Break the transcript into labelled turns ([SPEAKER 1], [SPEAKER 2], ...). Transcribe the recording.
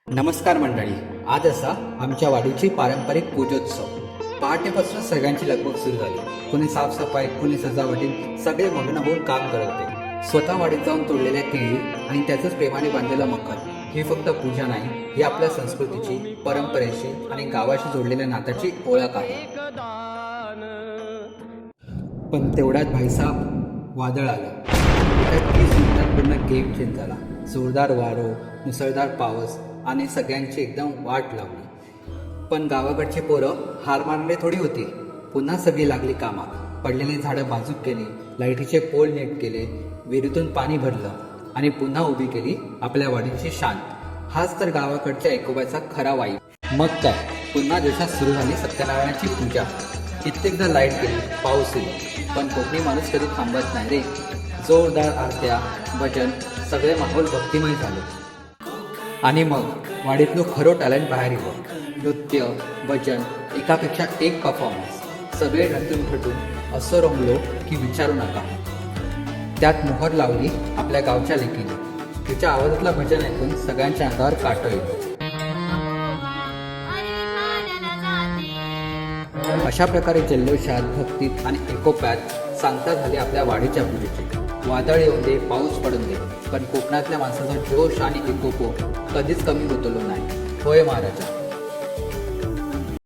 [SPEAKER 1] नमस्कार मंडळी, आज असा आमच्या वाडीची पारंपरिक पूजोत्सव. पहाटेपासून सगळ्यांची लगबग सुरू झाली. कुणी साफसफाई, कुणी सजावटीत, सगळे मग्न होऊन काम करत होते. स्वतः वाडीत जाऊन तोडलेल्या केळी आणि त्याचंच प्रेमाने बांधलेलं मकर ही फक्त पूजा नाही, ही आपल्या संस्कृतीची, परंपरेची आणि गावाशी जोडलेल्या नात्याची ओळख आहे. पण तेवढ्यात भाईसाहेब वादळ आलं. एका 30 मिनिटात पूर्ण गेम चेंज झाला. जोरदार वारो, मुसळधार पाऊस आणि सगळ्यांची एकदम वाट लावली. पण गावाकडची पोरं हार मारणे थोडी होती. पुन्हा सगळी लागली कामात. पडलेली झाडं बाजूक केली, लाईटीचे पोल नीट केले, विहिरीतून पाणी भरलं आणि पुन्हा उभी केली आपल्या वाडीची शान. हाच तर गावाकडच्या एकोप्याचा खरा वाई. मग काय, पुन्हा दिवसात सुरू झाली सत्यनारायणाची पूजा. कित्येकदा लाईट गेली, पाऊस येईल, पण कोकणी माणूस कधी थांबत नाही रे. जोरदार आरत्या, भजन, सगळे माहोल भक्तिमय झाले. आणि मग वाडीतलं खरं टॅलेंट बाहेर येतं. नृत्य, भजन, एकापेक्षा एक परफॉर्मन्स. सगळे नटून थटून असं रमलो की विचारू नका. त्यात मोहर लावली आपल्या गावच्या लेकीने. तिच्या आवाजातलं भजन ऐकून सगळ्यांच्या अंगावर काटा येतो. अशा प्रकारे जल्लोषात, भक्तीत आणि एकोप्यात सांगता झाली आपल्या वाडीच्या पूजेची. वादळ येऊ दे, पाऊस पडून दे, पण कोकणातल्या माणसाचा जोश आणि एकोपो कधीच कमी होतलो नाही. होय महाराजा.